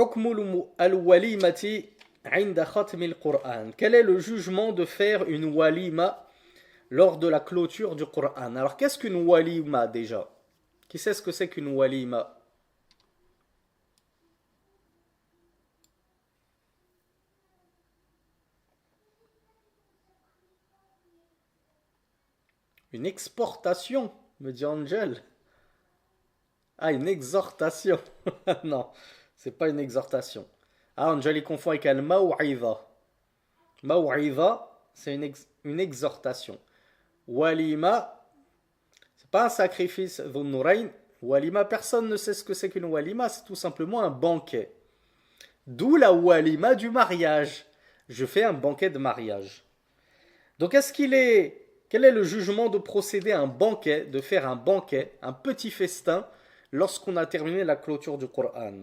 حكم الوليمة عند ختم القرآن. Quel est le jugement de faire une walima lors de la clôture du Coran? Alors qu'est-ce qu'une walima déjà? Qui sait ce que c'est qu'une walima? Une exportation, me dit Angel. Ah, une exhortation. Non, c'est pas une exhortation. Ah, Angel il confond avec al-maw'idha. Maw'idha, c'est une exhortation. Walima, c'est pas un sacrifice dhun-nurayn. Walima, personne ne sait ce que c'est qu'une walima, c'est tout simplement un banquet. D'où la walima du mariage. Je fais un banquet de mariage. Donc quel est le jugement de procéder à un banquet, de faire un banquet, un petit festin, lorsqu'on a terminé la clôture du Coran?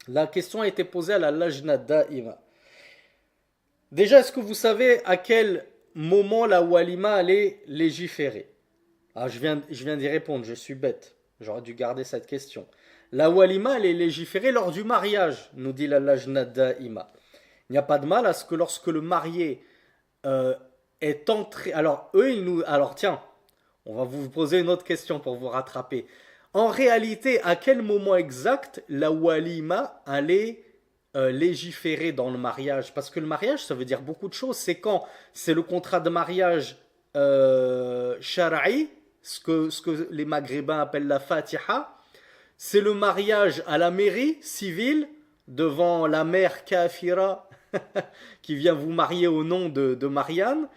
La question a été posée à la Lajna Da'ima. Déjà, est-ce que vous savez à quel moment la walima allait légiférer? Ah, je viens d'y répondre, je suis bête. J'aurais dû garder cette question. La walima, elle est légiférée lors du mariage, nous dit la Lajna Da'ima. Il n'y a pas de mal à ce que lorsque le marié euh, est entré... Alors, eux, ils nous... Alors, tiens, on va vous poser une autre question pour vous rattraper. En réalité, à quel moment exact la walima allait légiférer dans le mariage? Parce que le mariage, ça veut dire beaucoup de choses. C'est quand? C'est le contrat de mariage shara'i, ce que les maghrébins appellent la fatiha. C'est le mariage à la mairie civile, devant la mère kafira qui vient vous marier au nom de Marianne.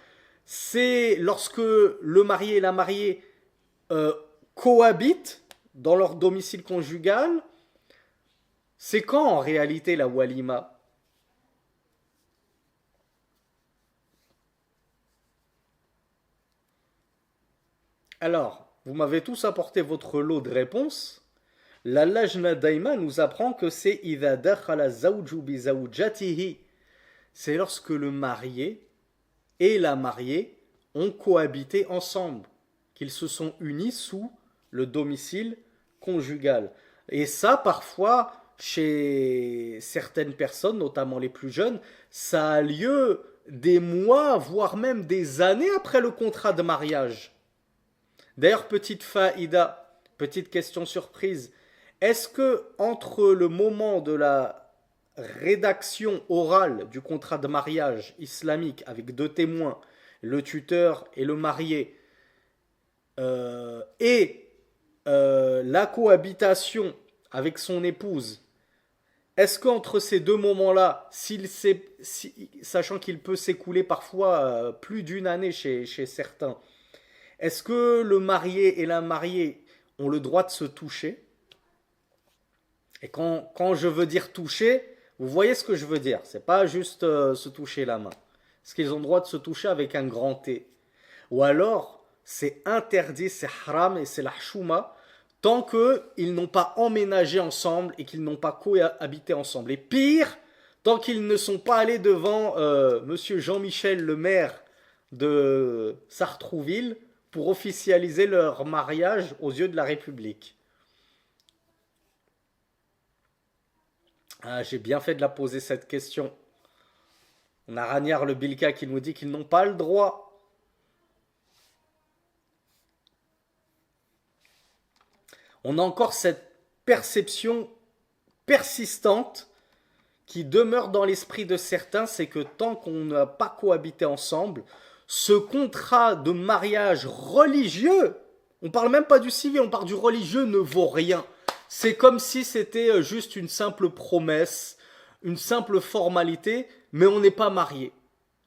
C'est lorsque le marié et la mariée euh, cohabitent dans leur domicile conjugal. C'est quand en réalité la walima? Alors, vous m'avez tous apporté votre lot de réponses. La Lajna Daima nous apprend que c'est إذا دخل الزوج بزوجته. C'est lorsque le marié et la mariée ont cohabité ensemble, qu'ils se sont unis sous le domicile conjugal. Et ça, parfois, chez certaines personnes, notamment les plus jeunes, ça a lieu des mois, voire même des années après le contrat de mariage. D'ailleurs, petite faïda, petite question surprise, est-ce que entre le moment de la rédaction orale du contrat de mariage islamique avec deux témoins, le tuteur et le marié, et la cohabitation avec son épouse, est-ce qu'entre ces deux moments-là, sachant qu'il peut s'écouler parfois plus d'une année chez certains, est-ce que le marié et la mariée ont le droit de se toucher? Et quand je veux dire toucher, vous voyez ce que je veux dire. C'est pas juste se toucher la main. Est-ce qu'ils ont le droit de se toucher avec un grand T? Ou alors, c'est interdit, c'est haram et c'est la chouma, tant qu'ils n'ont pas emménagé ensemble et qu'ils n'ont pas cohabité ensemble. Et pire, tant qu'ils ne sont pas allés devant monsieur Jean-Michel le maire de Sartrouville pour officialiser leur mariage aux yeux de la République. Ah, j'ai bien fait de la poser cette question. On a Ragnard le Bilka qui nous dit qu'ils n'ont pas le droit. On a encore cette perception persistante qui demeure dans l'esprit de certains, c'est que tant qu'on n'a pas cohabité ensemble, ce contrat de mariage religieux, on parle même pas du civil, on parle du religieux, ne vaut rien. C'est comme si c'était juste une simple promesse, une simple formalité, mais on n'est pas marié.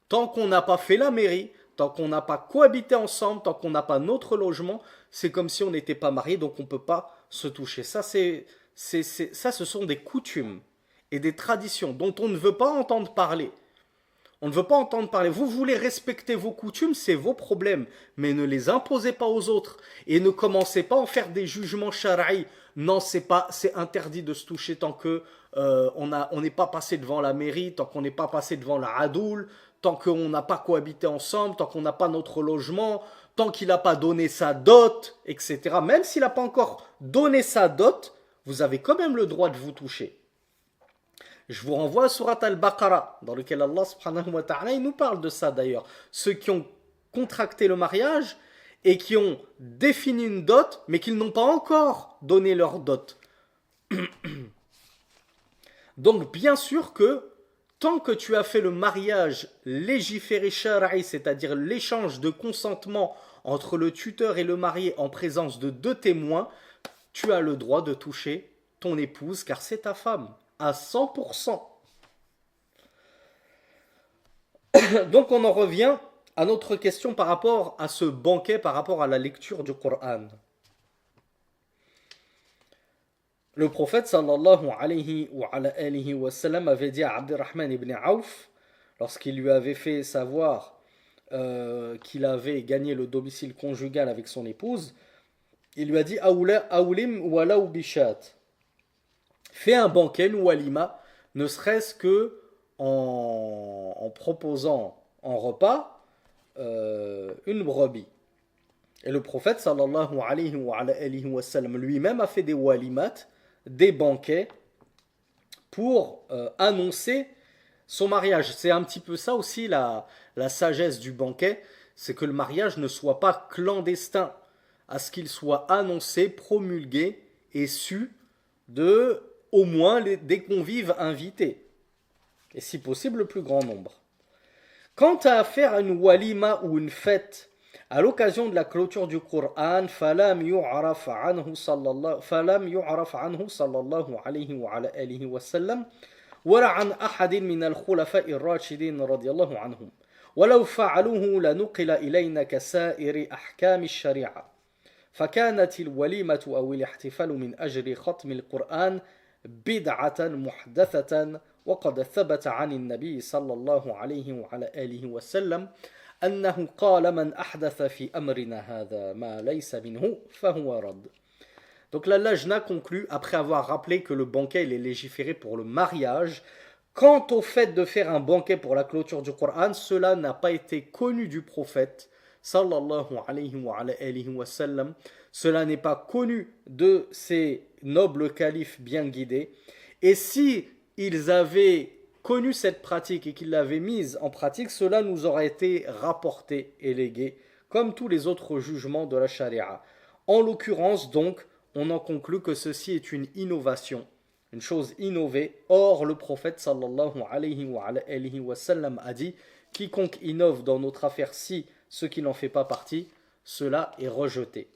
Tant qu'on n'a pas fait la mairie, tant qu'on n'a pas cohabité ensemble, tant qu'on n'a pas notre logement, c'est comme si on n'était pas marié, donc on ne peut pas se toucher. Ça, ce sont des coutumes et des traditions dont on ne veut pas entendre parler. On ne veut pas entendre parler. Vous voulez respecter vos coutumes, c'est vos problèmes. Mais ne les imposez pas aux autres. Et ne commencez pas à en faire des jugements shara'i. Non, c'est interdit de se toucher tant que on n'est pas passé devant la mairie, tant qu'on n'est pas passé devant la hadoul, tant qu'on n'a pas cohabité ensemble, tant qu'on n'a pas notre logement, tant qu'il n'a pas donné sa dot, etc. Même s'il n'a pas encore donné sa dot, vous avez quand même le droit de vous toucher. Je vous renvoie à Surat Al-Baqarah, dans lequel Allah subhanahu wa ta'ala il nous parle de ça d'ailleurs. Ceux qui ont contracté le mariage et qui ont défini une dot, mais qui n'ont pas encore donné leur dot. Donc bien sûr que tant que tu as fait le mariage légiféré shara'i, c'est-à-dire l'échange de consentement entre le tuteur et le marié en présence de deux témoins, tu as le droit de toucher ton épouse car c'est ta femme, à 100%. Donc on en revient à notre question par rapport à ce banquet, par rapport à la lecture du Coran. Le prophète sallallahu alayhi wa sallam avait dit à Abdurrahman ibn Auf, lorsqu'il lui avait fait savoir qu'il avait gagné le domicile conjugal avec son épouse, il lui a dit Awlim walaw bishat. Fais un banquet, une walima, ne serait-ce que en proposant en repas une brebis. Et le prophète sallallahu alayhi wa sallam lui-même a fait des walimat, des banquets pour annoncer son mariage. C'est un petit peu ça aussi la sagesse du banquet, c'est que le mariage ne soit pas clandestin, à ce qu'il soit annoncé, promulgué et su de au moins des convives invités, et si possible le plus grand nombre. Quant à faire une walima ou une fête à l'occasion de la clôture du Coran, فَلَمْ يُعْرَفْ عَنْهُ صلى الله عليه وعلى آله وسلم ولا عن أحد من الخلفاء الراشدين رضي الله عنهم ولو فعلوه لنقل إلينا كسائر أحكام الشريعة فكانت الوليمة أو الاحتفال من أجل ختم القرآن بدعة محدثة وقد ثبت عن النبي صلى الله عليه وعلى آله وسلم أنه قال من أحدث في أمرنا هذا ما ليس منه فهو رد. Donc la Lajna conclut, après avoir rappelé que le banquet il est légiféré pour le mariage, quant au fait de faire un banquet pour la clôture du Coran, cela n'a pas été connu du prophète sallallahu alayhi wa sallam, cela n'est pas connu de ces nobles califes bien guidés, et si ils avaient connu cette pratique et qu'ils l'avaient mise en pratique, cela nous aurait été rapporté et légué, comme tous les autres jugements de la charia. En l'occurrence donc, on en conclut que ceci est une innovation, une chose innovée. Or, le prophète sallallahu alayhi wa sallam a dit « Quiconque innove dans notre affaire-ci ce qui n'en fait pas partie, cela est rejeté ».